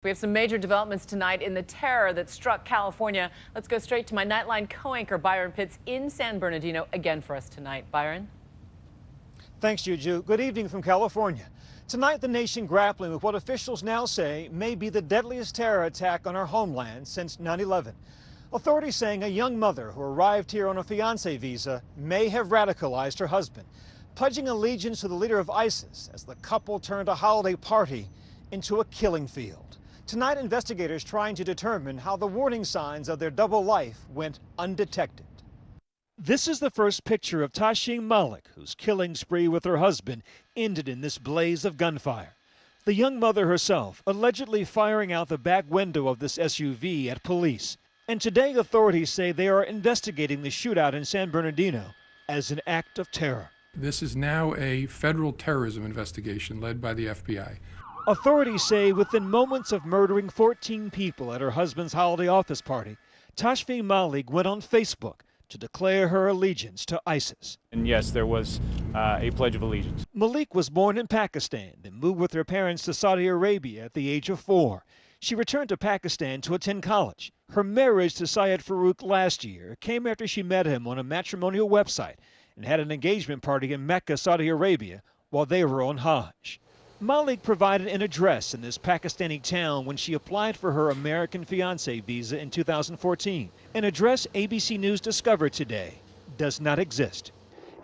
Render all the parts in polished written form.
We have some major developments tonight in the terror that struck California. Let's go straight to my Nightline co-anchor Byron Pitts in San Bernardino again for us tonight. Byron? Thanks, Juju. Good evening from California. Tonight, the nation grappling with what officials now say may be the deadliest terror attack on our homeland since 9/11. Authorities saying a young mother who arrived here on a fiancé visa may have radicalized her husband, pledging allegiance to the leader of ISIS as the couple turned a holiday party into a killing field. Tonight, investigators trying to determine how the warning signs of their double life went undetected. This is the first picture of Tasheem Malik, whose killing spree with her husband ended in this blaze of gunfire. The young mother herself allegedly firing out the back window of this SUV at police. And today, authorities say they are investigating the shootout in San Bernardino as an act of terror. This is now a federal terrorism investigation led by the FBI. Authorities say within moments of murdering 14 people at her husband's holiday office party, Tasheem Malik went on Facebook to declare her allegiance to ISIS. And yes, there was a Pledge of Allegiance. Malik was born in Pakistan, then moved with her parents to Saudi Arabia at the age of 4. She returned to Pakistan to attend college. Her marriage to Syed Farook last year came after she met him on a matrimonial website and had an engagement party in Mecca, Saudi Arabia, while they were on Hajj. Malik provided an address in this Pakistani town when she applied for her American fiancé visa in 2014. An address ABC News discovered today does not exist.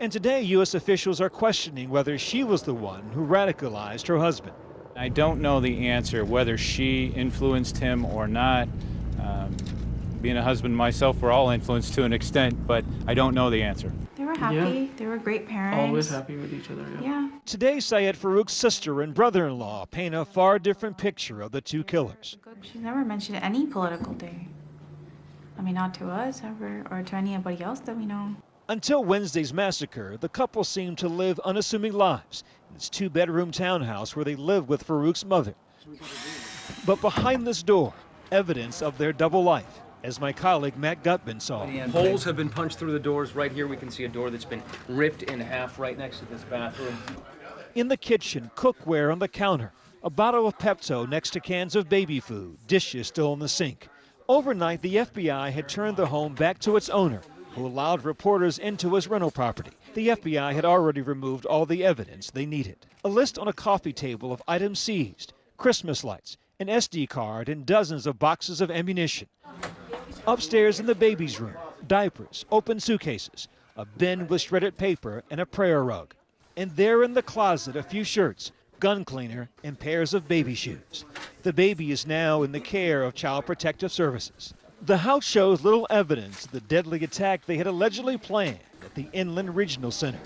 And today, U.S. officials are questioning whether she was the one who radicalized her husband. I don't know the answer, whether she influenced him or not. Being a husband myself, we're all influenced to an extent, but I don't know the answer. They were happy. Yeah. They were great parents. Always happy with each other. Yeah. Today, Syed Farook's sister and brother-in-law paint a far different picture of the two killers. She never mentioned any political thing. I mean, not to us or to anybody else that we know. Until Wednesday's massacre, the couple seemed to live unassuming lives in this two-bedroom townhouse where they lived with Farook's mother. But behind this door, evidence of their double life, as my colleague Matt Gutman saw. Holes have been punched through the doors. Right here we can see a door that's been ripped in half right next to this bathroom. In the kitchen, cookware on the counter, a bottle of Pepto next to cans of baby food, dishes still in the sink. Overnight, the FBI had turned the home back to its owner, who allowed reporters into his rental property. The FBI had already removed all the evidence they needed. A list on a coffee table of items seized, Christmas lights, an SD card, and dozens of boxes of ammunition. Upstairs in the baby's room, diapers, open suitcases, a bin with shredded paper, and a prayer rug. And there in the closet, a few shirts, gun cleaner, and pairs of baby shoes. The baby is now in the care of Child Protective Services. The house shows little evidence of the deadly attack they had allegedly planned at the Inland Regional Center.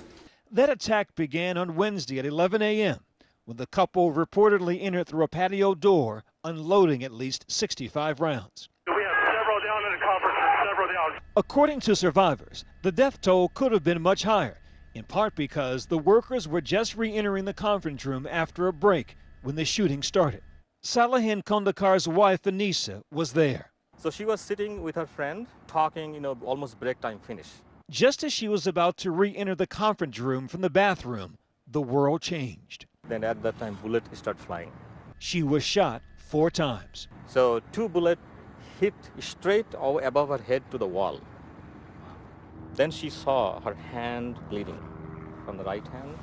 That attack began on Wednesday at 11 a.m. when the couple reportedly entered through a patio door, unloading at least 65 rounds. According to survivors, the death toll could have been much higher, in part because the workers were just re-entering the conference room after a break when the shooting started. Salahin Kondakar's wife, Anissa, was there. So she was sitting with her friend, talking, almost break time finish. Just as she was about to re-enter the conference room from the bathroom, the world changed. Then at that time, bullets start flying. She was shot 4 times. So 2 bullets hit straight above her head to the wall. Then she saw her hand bleeding from the right hand,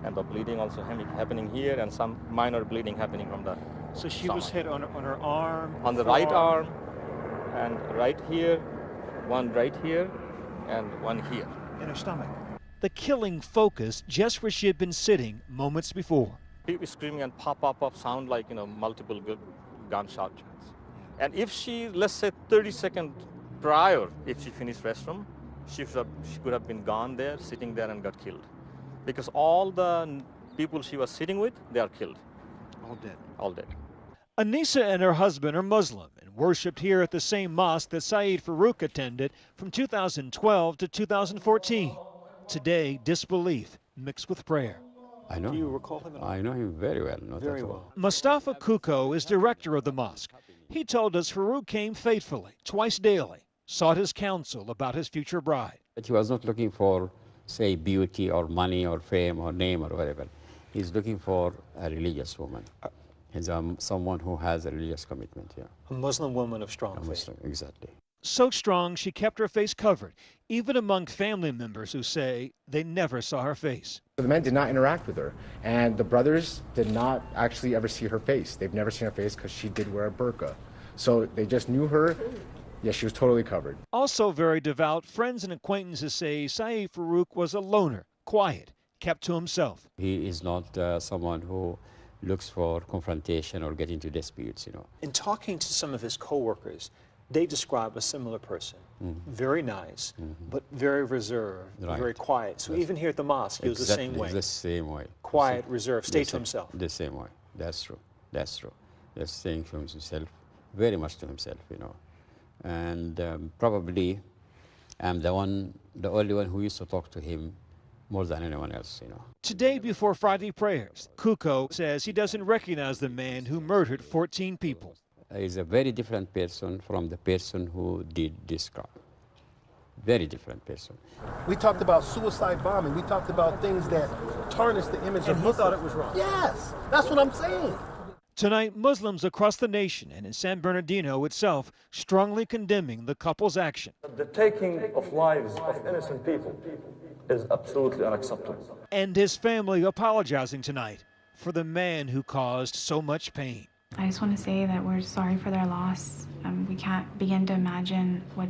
and the bleeding also happening here, and some minor bleeding happening from the So she stomach. was hit on her arm? On the right arm, and right here, one right here, and one here. In her stomach. The killing focused just where she had been sitting moments before. People screaming and pop sound like, multiple gunshots. And if she, let's say 30 seconds prior, if she finished restroom, she could have been gone there, sitting there and got killed. Because all the people she was sitting with, they are killed. All dead. All dead. Anissa and her husband are Muslim and worshipped here at the same mosque that Syed Farook attended from 2012 to 2014. Today, disbelief mixed with prayer. I know. Do you recall him at all? I know him very well. Very well. Mustafa Kuko is director of the mosque. He told us Farook came faithfully, twice daily, sought his counsel about his future bride. But he was not looking for, say, beauty or money or fame or name or whatever. He's looking for a religious woman. He's someone who has a religious commitment, yeah. A Muslim woman of strong A faith. Muslim, exactly. So strong, she kept her face covered, even among family members who say they never saw her face. The men did not interact with her, and the brothers did not actually ever see her face. They've never seen her face because she did wear a burqa. So they just knew her. Yes, she was totally covered. Also very devout, friends and acquaintances say Syed Farook was a loner, quiet, kept to himself. He is not someone who looks for confrontation or get into disputes, you know. In talking to some of his co-workers, they describe a similar person. Very nice, but very reserved, Right. very quiet. So even here at the mosque, he was the same way. The same way. Quiet, reserved, stayed to same- himself. The same way. That's true. That's true. That's staying to himself, very much to himself, you know. And probably I'm the only one who used to talk to him more than anyone else, you know. Today, before Friday prayers, Kuko says he doesn't recognize the man who murdered 14 people. He's a very different person from the person who did this crime. Very different person. We talked about suicide bombing. We talked about things that tarnish the image of Muslims. He thought it was wrong. Yes, that's what I'm saying. Tonight, Muslims across the nation and in San Bernardino itself strongly condemning the couple's action. The taking of lives of innocent people is absolutely unacceptable. And his family apologizing tonight for the man who caused so much pain. I just want to say that we're sorry for their loss. We can't begin to imagine what,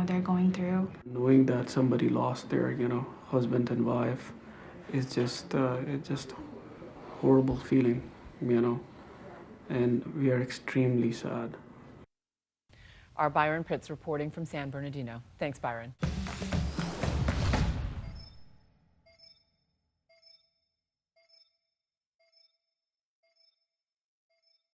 they're going through. Knowing that somebody lost their, husband and wife is just horrible feeling, and we are extremely sad. Our Byron Pitts reporting from San Bernardino. Thanks, Byron.